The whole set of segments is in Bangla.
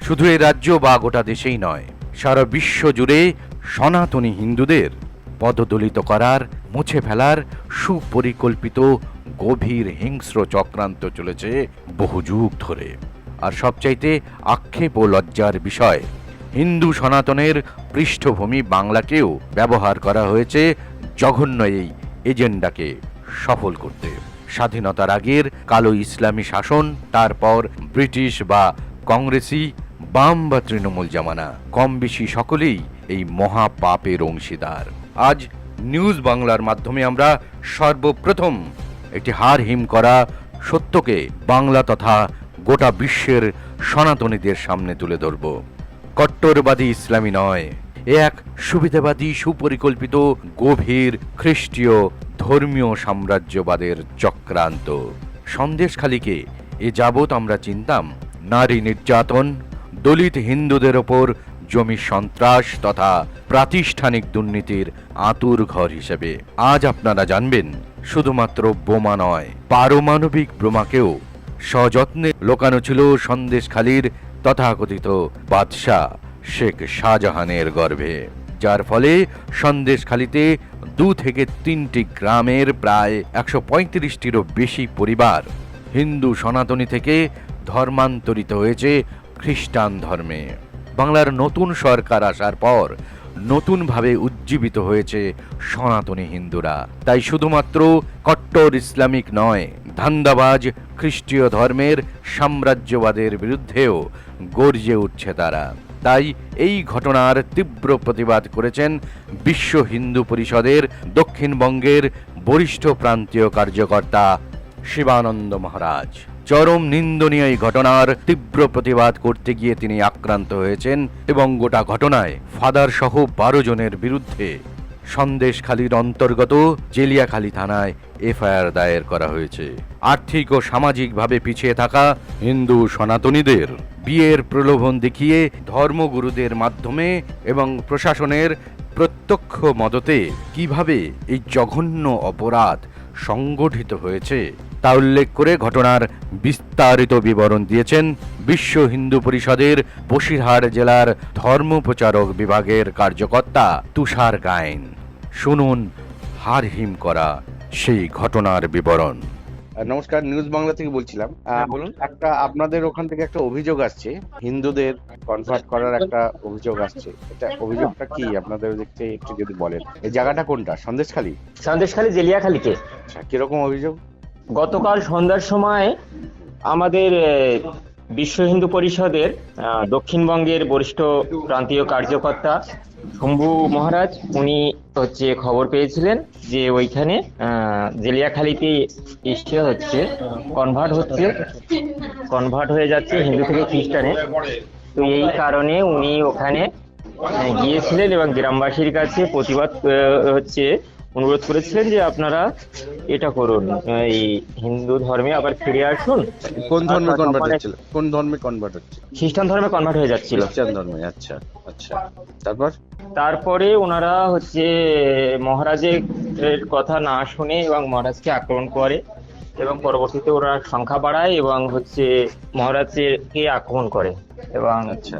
শুধু এই রাজ্য বা গোটা দেশেই নয়, সারা বিশ্ব জুড়ে সনাতনী হিন্দুদের পদদলিত করার, মুছে ফেলার সুপরিকল্পিত গভীর হিংস্র চক্রান্ত চলেছে বহু যুগ ধরে। আর সবচাইতে আক্ষেপ ও লজ্জার বিষয়, হিন্দু সনাতনের পৃষ্ঠভূমি বাংলাকেও ব্যবহার করা হয়েছে জঘন্য এই এজেন্ডাকে সফল করতে। স্বাধীনতার আগের কালো ইসলামী শাসন, তারপর ব্রিটিশ বা কংগ্রেসি, বাম বা তৃণমূল জামানা, কম বেশি সকলেই এই মহাপাপের অংশীদার। আজ নিউজ বাংলার মাধ্যমে আমরা সর্বপ্রথম একটি হাড় হিম করা সত্যকে বাংলা তথা গোটা বিশ্বের সনাতনীদের সামনে তুলে ধরব। কট্টরবাদী ইসলামী নয়, এ এক সুবিধাবাদী সুপরিকল্পিত গভীর খ্রিস্টীয় ধর্মীয় সাম্রাজ্যবাদের চক্রান্ত। সন্দেশখালীকে এ যাবৎ আমরা চিনতাম নারী নির্যাতন, দলিত হিন্দুদের ওপর জমি সন্ত্রাস তথা প্রাতিষ্ঠানিক দুর্নীতির আঁতুর ঘর হিসেবে। আজ আপনারা জানবেন শুধুমাত্র বোমা নয়, পারমাণবিক বোমাকেও সযত্নে লোকানো ছিল সন্দেশখালীর তথাকথিত বাদশাহ শেখ শাহজাহানের গর্ভে, যার ফলে সন্দেশখালীতে 2 থেকে 3টি গ্রামের প্রায় 135টিরও বেশি পরিবার হিন্দু সনাতনী থেকে ধর্মান্তরিত হয়েছে খ্রিস্টান ধর্মে। বাংলার নতুন সরকার আসার পর নতুনভাবে উজ্জীবিত হয়েছে সনাতনী হিন্দুরা। তাই শুধুমাত্র কট্টর ইসলামিক নয়, ধান্দাবাজ খ্রিস্টীয় ধর্মের সাম্রাজ্যবাদের বিরুদ্ধেও গর্জে উঠছে তারা। তাই এই ঘটনার তীব্র প্রতিবাদ করেছেন বিশ্ব হিন্দু পরিষদের দক্ষিণবঙ্গের বরিষ্ঠ প্রান্তীয় কার্যকর্তা শিবানন্দ মহারাজ। চরম নিন্দনীয় এই ঘটনার তীব্র প্রতিবাদ করতে গিয়ে তিনি আক্রান্ত হয়েছেন এবং গোটা ঘটনায় ফাদার সহ 12 জনের বিরুদ্ধে সন্দেশখালীর অন্তর্গত জেলিয়াখালী থানায় এফআইআর দায়ের করা হয়েছে। আর্থিক ও সামাজিকভাবে পিছিয়ে থাকা হিন্দু সনাতনীদের বিয়ের প্রলোভন দেখিয়ে ধর্মগুরুদের মাধ্যমে এবং প্রশাসনের প্রত্যক্ষ মদতে কিভাবে এই জঘন্য অপরাধ সংগঠিত হয়েছে তা উল্লেখ করে ঘটনার বিস্তারিত বিবরণ দিয়েছেন বিশ্ব হিন্দু পরিষদের বসিরহাট জেলার ধর্মপ্রচারক বিভাগের কার্যকর্তা তুষার গায়েন। শুনুন হাড় হিম করা সেই ঘটনার বিবরণ। নমস্কার, নিউজ বাংলা থেকে বলছিলাম। বলুন। একটা আপনাদের ওখান থেকে একটা অভিযোগ আসছে, হিন্দুদের কনভার্ট করার একটা অভিযোগ আসছে। এটা অভিযোগটা কি আপনাদের দেখতে একটু যদি বলেন। এই জায়গাটা কোনটা? সন্দেশখালী? সন্দেশখালী জেলিয়াখালীতে আচ্ছা, কিরকম অভিযোগ? গতকাল সন্ধ্যার সময় আমাদের বিশ্ব হিন্দু পরিষদের দক্ষিণবঙ্গের বরিষ্ঠ প্রান্তীয় কার্যকর্তা শম্ভু মহারাজ উনি খবর পেয়েছিলেন যে ওইখানে জেলিয়াখালীতে এসে কনভার্ট হয়ে যাচ্ছে হিন্দু থেকে খ্রিস্টানে। তো এই কারণে উনি ওখানে গিয়েছিলেন এবং গ্রামবাসীর কাছে প্রতিবাদ অনুরোধ করেছিলেন যে আপনারা এটা করুন, এই হিন্দু ধর্মে আবার ফিরে আসুন। কোন ধর্মে কনভার্ট হচ্ছিল? কোন ধর্মে কনভার্ট হচ্ছে? খ্রিস্টান ধর্মে কনভার্ট হয়ে যাচ্ছিল। খ্রিস্টান ধর্মে? আচ্ছা আচ্ছা, তারপরে ওনারা মহারাজের কথা না শুনে এবং মহারাজকে আক্রমণ করে এবং পরবর্তীতে ওরা সংখ্যা বাড়ায় এবং মহারাজকে আক্রমণ করে। এবং আচ্ছা,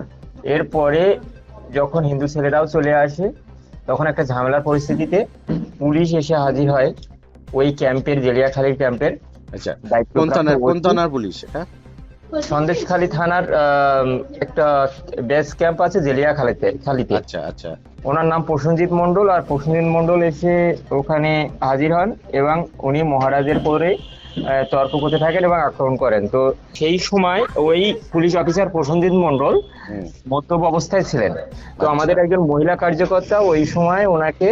এরপরে যখন হিন্দু ছেলেরাও চলে আসে তখন একটা ঝামেলার পরিস্থিতিতে পুলিশ এসে হাজির হয় ওই ক্যাম্পের, জেলিয়াখালীর ক্যাম্পের। আচ্ছা, কোন থানার পুলিশ এটা? সন্দেশখালী থানার একটা বেস ক্যাম্প আছে জেলিয়াখালীতে। আচ্ছা আচ্ছা, ওনার নাম প্রসেনজিৎ মণ্ডল। আর প্রসেনজিৎ মণ্ডল এসে ওখানে হাজির হন এবং উনি মহারাজের পরে তর্ক করতে থাকেন এবং আক্রমণ করেন। তো সেই সময় ওই পুলিশ অফিসার প্রসেনজিৎ মণ্ডল মদ্যপ অবস্থায় ছিলেন। তো আমাদের একজন মহিলা কার্যকর্তা ওই সময় ওনাকে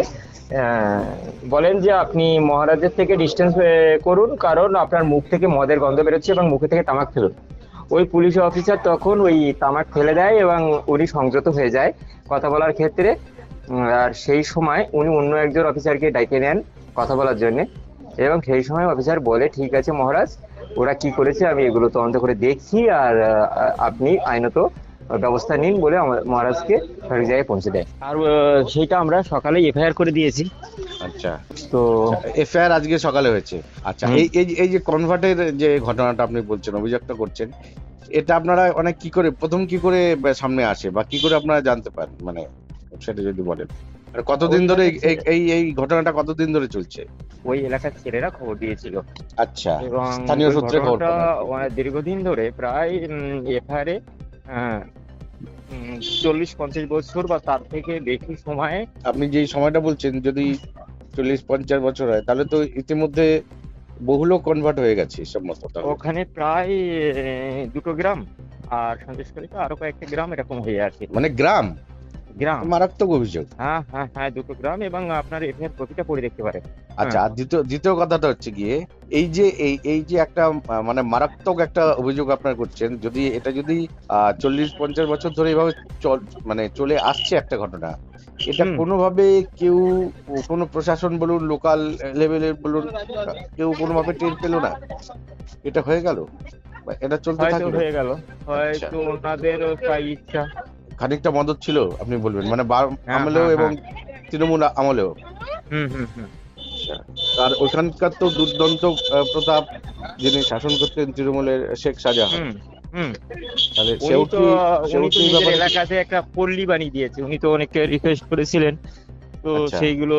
বলেন যে আপনি মহারাজের থেকে ডিস্টেন্স করুন, কারণ আপনার মুখ থেকে মদের গন্ধ বেরোচ্ছে এবং মুখে থেকে তামাক ফেলুন। ওই পুলিশ অফিসার তখন ওই তামাক ফেলে দেয় এবং উনি সংযত হয়ে যায় কথা বলার ক্ষেত্রে। আর সেই সময় উনি অন্য একজন অফিসারকে ডেকে নেন কথা বলার জন্য এবং সেই সময় অফিসার বলে, ঠিক আছে মহারাজ, ওরা কি করেছে আমি এগুলো তদন্ত করে দেখছি আর আপনি আইনত ব্যবস্থা নিন বলে মহারাজকে সঠিক জায়গায় পৌঁছে দেয়। আর সেইটা আমরা সকালে এফআইআর করে দিয়েছি। আচ্ছা, তো এফআইআর আজকে সকালে হয়েছে। আচ্ছা, এই যে কনভার্টের যে ঘটনাটা আপনি বলছেন, অভিযোগটা করছেন, এটা আপনারা অনেক প্রথম কি করে সামনে আসে বা কি করে আপনারা জানতে পারেন, মানে সেটা যদি বলেন। আর কতদিন ধরে এই ঘটনাটা কতদিন ধরে চলছে? ওই এলাকার ছেলেরা খবর দিয়েছিল আচ্ছা, এবং স্থানীয় ওই সূত্রে খবর ঘটনাটা পান। দীর্ঘদিন ধরে প্রায় এফআইআরে 40-50 বছর বা তার থেকে বেশি সময়ে। আপনি যে সময়টা বলছেন যদি 40-50 বছর হয় তাহলে তো ইতিমধ্যে বহু লোক কনভার্ট হয়ে গেছে সম্ভবত তাহলে। ওখানে প্রায় 2টো গ্রাম, আর সন্দেশখালীতে আরো কয়েকটা গ্রাম এরকম হয়ে আছে। মানে গ্রাম গ্রাম, মারাত্মক অভিযোগ। হ্যাঁ হ্যাঁ হ্যাঁ, 2টো গ্রাম, এবং আপনার এফআইআর কপিটা পড়ে দেখতে পারেন। আচ্ছা, আর দ্বিতীয় কথাটা হচ্ছে গিয়ে এই যে একটা মানে মারাত্মক একটা অভিযোগ আপনার করছেন, যদি এটা যদি 40-50 বছর ধরে এইভাবে মানে চলে আসছে একটা ঘটনা, এটা কোনোভাবে কেউ, কোনো প্রশাসন বলুন, লোকাল লেভেলের বলুন, কেউ কোনোভাবে টের পেলো না, এটা হয়ে গেল বা এটা চলতে হয়তো থাকলো? হয়ে গেল, হয়তো ওনাদেরও তাই ইচ্ছা। খানিকটা মদত ছিল আপনি বলবেন, মানে হ্যাঁ, আমলেও হ্যাঁ, এবং তৃণমূল আমলেও। হুম হুম হুম। আর ওইখানকার তো দুর্দান্ত প্রতাপ, যিনি শাসন করতেন তৃণমূলের, শেখ শাহজাহান, হুম হুম। তাহলে উনি সেও তো কি এই নিজের ব্যাপারে? এলাকাতে একটা পল্লী বানিয়ে দিয়েছে, উনি তো অনেককে রিকোয়েস্ট করেছিলেন, তো আচ্ছা সেইগুলো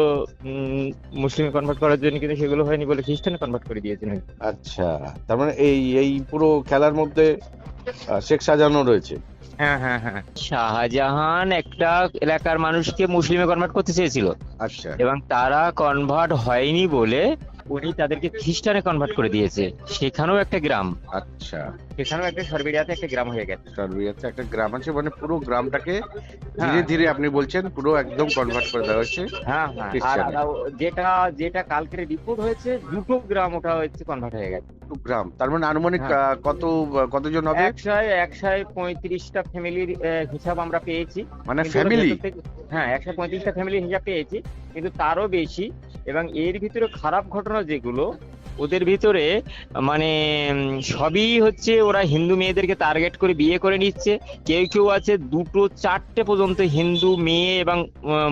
মুসলিমে কনভার্ট করার জন্য, কিন্তু সেগুলো হয়নি বলে খ্রিস্টানে কনভার্ট করে দিয়েছেন। আচ্ছা, তার মানে এই পুরো খেলার মধ্যে শেখ শাহজাহানও রয়েছে। হ্যাঁ হ্যাঁ হ্যাঁ, শাহজাহান একটা এলাকার মানুষকে মুসলিমে কনভার্ট করতে চেয়েছিল, আচ্ছা এবং তারা কনভার্ট হয়নি বলে উনি তাদেরকে খ্রিস্টানে কনভার্ট করে দিয়েছে। সেখানেও একটা গ্রাম, আচ্ছা, সেখানেও একটা সর্বেরিয়াতে একটা গ্রাম হয়ে গেছে। সার্বিয়াতে একটা গ্রাম আছে, মানে পুরো গ্রামটাকে ধীরে হ্যাঁ ধীরে আপনি বলছেন পুরো একদম কনভার্ট করে দেওয়া হচ্ছে হ্যাঁ হ্যাঁ, আর খ্রিস্টানে। যেটা যেটা কালকের রিপোর্ট হয়েছে, 2টো গ্রাম ওটা হচ্ছে কনভার্ট হয়ে গেছে। পুরো গ্রাম, তার মানে আনুমানিক হ্যাঁ। কতজন হবে? একশায় 35টা ফ্যামিলির হিসাব আমরা পেয়েছি। মানে কিন্তু ওর ফ্যামিলি? ভেতর থেকে- হ্যাঁ, 135টা ফ্যামিলির হিসাব পেয়েছি, কিন্তু তারও বেশি। এবং এর ভিতরে খারাপ ঘটনা যেগুলো ওদের ভিতরে, মানে সবই হচ্ছে ওরা হিন্দু মেয়েদেরকে টার্গেট করে বিয়ে করে নিচ্ছে। কেউ কেউ আছে 2-4টে পর্যন্ত হিন্দু মেয়ে এবং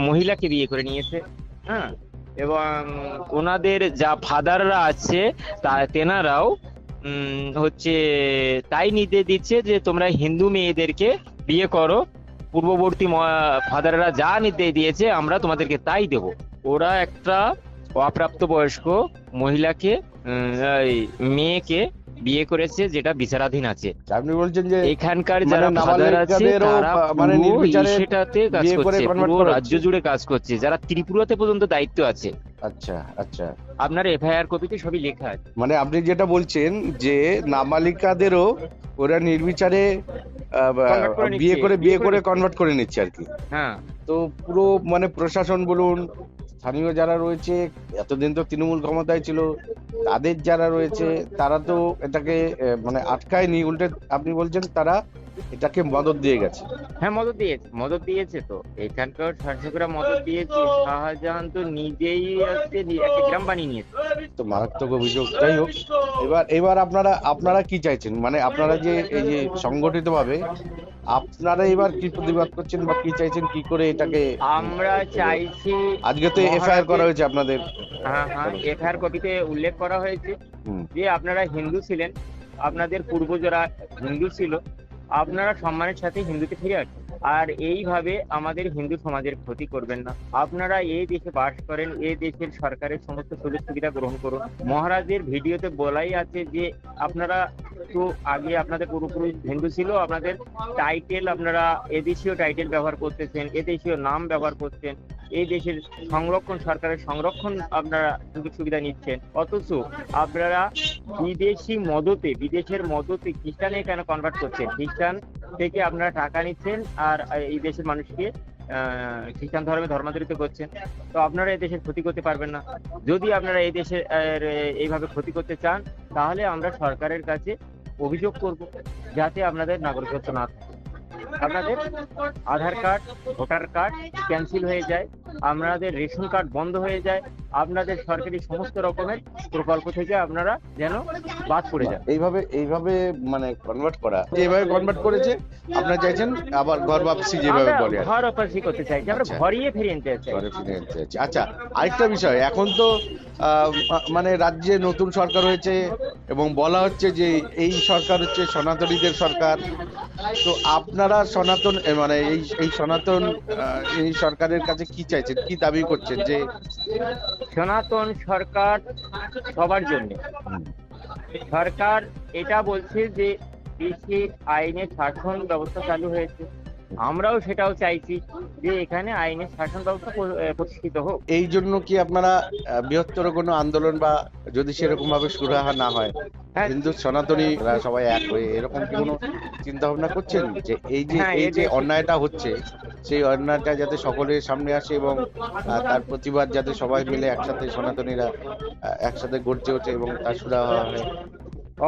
মহিলাকে বিয়ে করে নিয়েছে। হ্যাঁ, এবং ওনাদের যা ফাদাররা আছে তেনারাও হচ্ছে তাই নির্দেশ দিচ্ছে যে তোমরা হিন্দু মেয়েদেরকে বিয়ে করো, পূর্ববর্তী ফাদাররা যা নির্দেশ দিয়েছে আমরা তোমাদেরকে তাই দেব। ওরা একটা অপ্রাপ্তবয়স্ক মহিলাকে, এই মেয়েকে বিয়ে করেছে, যেটা বিচারাধীন আছে। আপনি বলছেন যে এখানকার মানে যারা ফাদার আছে নাবালিকাদেরও তারা মানে পুরো নির্বিচারে সেটাতে কাজ বিয়ে করে করছে, convert পুরো করা রাজ্য হচ্ছে। জুড়ে কাজ করছে, যারা ত্রিপুরাতে পর্যন্ত দায়িত্ব আছে। আচ্ছা আচ্ছা, আপনার এফআইআর কপিতে সবই লেখা আছে। মানে আপনি যেটা বলছেন যে নাবালিকাদেরও ওরা নির্বিচারে Convert করে বিয়ে নিচ্ছে, করে নিচ্ছে। কনভার্ট করে নিচ্ছে আর কি। হ্যাঁ, তো পুরো মানে প্রশাসন বলুন, স্থানীয় যারা রয়েছে, এতদিন তো তৃণমূল ক্ষমতায় ছিল, তাদের যারা রয়েছে তারা তো এটাকে মানে আটকায়নি, উল্টে আপনি বলছেন তারা এটাকে মদদ দিয়ে গেছে। হ্যাঁ, মদত দিয়েছে তো এখানকার শাসকরা মদত দিয়েছে। শাহজাহান তো নিজেই হচ্ছে একটা গ্রাম বানিয়ে নিয়েছে। তো মারাত্মক অভিযোগ। যাই হোক, এবার আপনারা কি চাইছেন, মানে আপনারা যে এই যে সংগঠিত ভাবে আপনারা এবার কি প্রতিবাদ করছেন বা কি চাইছেন, কি করে এটাকে? আমরা চাইছি, আজকে তো এফআইআর করা হয়েছে আপনাদের। হ্যাঁ হ্যাঁ, এফআইআর কপিতে উল্লেখ করা হয়েছে হুম। যে আপনারা হিন্দু ছিলেন, আপনাদের পূর্বজরা হিন্দু ছিল, আপনারা সম্মানের সাথে হিন্দুতে ফিরে আসুন, আর এইভাবে আমাদের হিন্দু সমাজের ক্ষতি করবেন না। আপনারা এই দেশে বাস করেন, এই দেশের সরকারের সমস্ত সুযোগ সুবিধা গ্রহণ করুন। মহারাজের ভিডিওতে বলাই আছে যে আপনারা তো আগে আপনাদের পূর্বপুরুষ হিন্দু ছিল, আপনাদের টাইটেল আপনারা এদেশীয় টাইটেল ব্যবহার করতেছেন, এদেশীয় নাম ব্যবহার করছেন, এই দেশের সরকারের সংরক্ষণ আপনারা সুযোগ সুবিধা নিচ্ছেন, অথচ আপনারা বিদেশের মদতে খ্রিস্টানে কেন কনভার্ট করছেন? খ্রিস্টান থেকে আপনারা টাকা নিচ্ছেন আর এই দেশের মানুষকে খ্রিস্টান ধর্মে ধর্মান্তরিত করছেন। তো আপনারা এই দেশের ক্ষতি করতে পারবেন না। যদি আপনারা এই দেশের এইভাবে ক্ষতি করতে চান, তাহলে আমরা সরকারের কাছে অভিযোগ করব যাতে আপনাদের নাগরিকত্ব না থাকে, আপনাদের আধার কার্ড, ভোটার কার্ড ক্যান্সেল হয়ে যায়, আপনাদের রেশন কার্ড বন্ধ হয়ে যায়, আপনাদের সরকারি সমস্ত রকমের প্রকল্প থেকে আপনারা যেন বাদ পড়ে যান। এইভাবে মানে কনভার্ট করা, যেভাবে কনভার্ট করেছে আপনারা চাইছেন আবার ঘর বাপসি যেভাবে আমরা বলে আর কি। ঘর অপাসি করতে চাইছি, আমরা আচ্ছা। ঘরিয়ে ফিরিয়ে নিতে চাই। ঘরে ফিরে যেতে চাইছি। আচ্ছা, আরেকটা বিষয়, এখন তো মানে রাজ্যে নতুন সরকার হয়েছে এবং বলা হচ্ছে যে এই সরকার হচ্ছে সনাতনীদের সরকার। তো আপনারা সনাতন মানে এই সনাতন এই সরকারের কাছে কি চাইছেন, কি দাবি করছেন? যে সনাতন সরকার সবার জন্য। সরকার এটা বলছে যে দেশে আইনের শাসন ব্যবস্থা চালু হয়েছে, আমরাও সেটাও চাইছি যে এখানে আইনের শাসন ব্যবস্থা প্রতিষ্ঠিত হোক। এই জন্য কি আপনারা বৃহত্তর কোনো আন্দোলন বা যদি সেরকম ভাবে সুরাহা না হয় হ্যাঁ। হিন্দু সনাতনীরা সবাই এক হয়ে এরকম কি কোনো চিন্তা ভাবনা করছেন যে হ্যাঁ, এই যে এদের- অন্যায়টা হচ্ছে সেই অন্যায়টা যাতে সকলের সামনে আসে এবং তার প্রতিবাদ যাতে সবাই মিলে একসাথে সনাতনীরা একসাথে গড়তে ওঠে এবং তার সুরাহা হয়?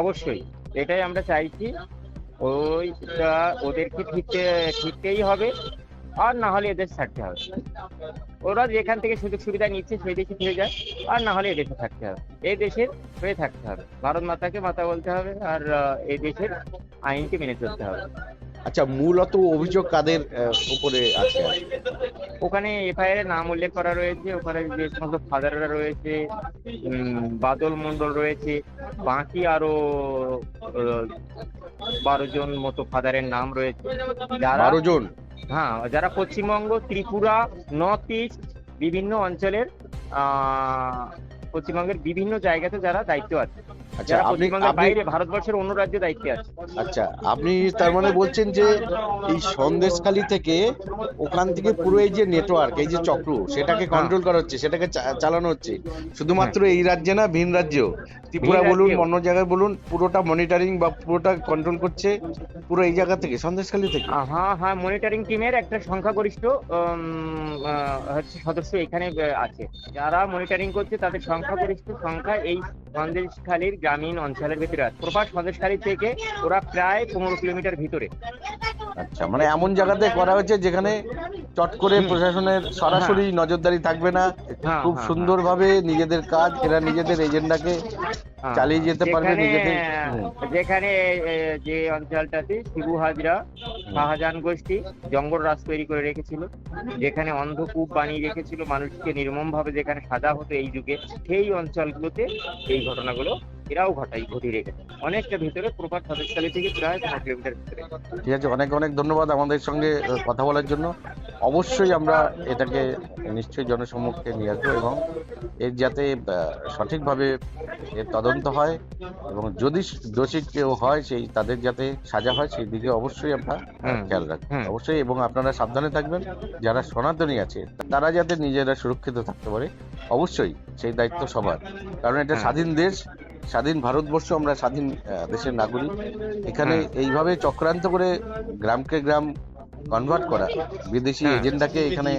অবশ্যই এটাই আমরা চাইছি। ওইটা ওদেরকে ঠিকতেই হবে, আর না হলে এদের ছাড়তে হবে। ওরা যেখান থেকে সুযোগ সুবিধা নিচ্ছে সেই দেশে ফিরে যায়, আর না হলে এদেশে থাকতে হবে। এই দেশের হয়ে থাকতে হবে, ভারত মাতাকে মাতা বলতে হবে, আর এই দেশের আইনকে মেনে চলতে হবে। আচ্ছা, মূলত অভিযোগ কাদের উপরে আছে? ওখানে এফআইআর এর নাম উল্লেখ করা রয়েছে, ওখানে যে সমস্ত ফাদাররা রয়েছে, বাদল মন্ডল রয়েছে, বাকি আরো 12 জন মতো ফাদারের নাম রয়েছে, যারা 12 জন? হ্যাঁ, যারা পশ্চিমবঙ্গ, ত্রিপুরা, নর্থ ইস্ট বিভিন্ন অঞ্চলের পশ্চিমবঙ্গের বিভিন্ন জায়গাতে যারা দায়িত্ব আছে, আচ্ছা, যারা আপনি পশ্চিমবঙ্গের বাইরে ভারতবর্ষের অন্য রাজ্যে দায়িত্বে আছে। আচ্ছা, আপনি তার মানে বলছেন যে এই সন্দেশখালী থেকে ওখান থেকে পুরো এই যে নেটওয়ার্ক, এই যে চক্র, সেটাকে কন্ট্রোল করা হচ্ছে, সেটাকে চালানো হচ্ছে শুধুমাত্র এই রাজ্যে না, ভিন রাজ্যেও, ত্রিপুরা ভিন বলুন, রাজ্যেও। অন্য জায়গায় বলুন, পুরোটা মনিটরিং বা পুরোটা কন্ট্রোল করছে পুরো এই জায়গা থেকে, সন্দেশখালী থেকে? হ্যাঁ হ্যাঁ, মনিটরিং টিমের একটা সংখ্যাগরিষ্ঠ হচ্ছে সদস্য এখানে আছে। যারা মনিটরিং করছে তাদের সংখ্যাগরিষ্ঠ সংখ্যা এই সন্দেশখালীর গ্রামীণ অঞ্চলের ভিতরে আছে। প্রপার সন্দেশখালী থেকে ওরা প্রায় 15 কিলোমিটার ভিতরে। আচ্ছা, মানে এমন জায়গাতে করা হয়েছে যেখানে চট করে প্রশাসনের সরাসরি নজরদারি থাকবে না, হ্যাঁ, খুব হ্যাঁ, সুন্দরভাবে নিজেদের কাজ, এরা নিজেদের এজেন্ডাকে হ্যাঁ, চালিয়ে যেতে পারবে যেখানে নিজেদের। যেখানে যে অঞ্চলটাতে শিবু হাজরা, শাহজাহান গোষ্ঠী জঙ্গল রাজ তৈরি করে রেখেছিল, যেখানে অন্ধকূপ বানিয়ে রেখেছিল, মানুষকে নির্মম ভাবে যেখানে সাজা হতো এই যুগে, সেই অঞ্চলগুলোতে এই ঘটনাগুলো এরাও ঘটিয়ে রেখেছে। অনেকটা ভিতরে, প্রপার সদস্যখালী থেকে প্রায় 15 কিলোমিটার ভিতরে। ঠিক আছে, অনেক অনেক ধন্যবাদ আমাদের সঙ্গে কথা বলার জন্য। অবশ্যই আমরা এটাকে নিশ্চয়ই জনসম্মুখে নিয়ে আসবো এবং এর যাতে সঠিকভাবে এর তদন্ত হয় এবং যদি দোষী কেউ হয় সেই তাদের যাতে সাজা হয় সেই দিকে অবশ্যই আমরা খেয়াল রাখবো অবশ্যই। এবং আপনারা সাবধানে থাকবেন, যারা সনাতনী আছে তারা যাতে নিজেরা সুরক্ষিত থাকতে পারে, অবশ্যই সেই দায়িত্ব সবার। কারণ এটা স্বাধীন দেশ, স্বাধীন ভারতবর্ষ, আমরা স্বাধীন দেশের নাগরিক। এখানে এইভাবে চক্রান্ত করে গ্রামকে গ্রাম কনভার্ট করা, বিদেশি এজেন্ডাকে এখানে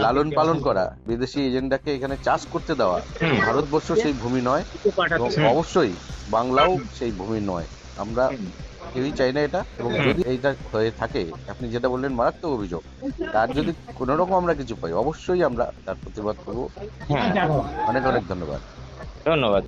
লালন পালন করা, বিদেশি এজেন্ডাকে এখানে চাষ করতে দেওয়া, ভারতবর্ষ সেই ভূমি নয় এবং অবশ্যই বাংলাও সেই ভূমি নয়। আমরা কেউই চাই না এটা। এবং যদি এইটা হয়ে থাকে, আপনি যেটা বললেন মারাত্মক অভিযোগ, তার যদি কোনো রকম আমরা কিছু পাই অবশ্যই আমরা তার প্রতিবাদ করবো। অনেক অনেক ধন্যবাদ। ধন্যবাদ।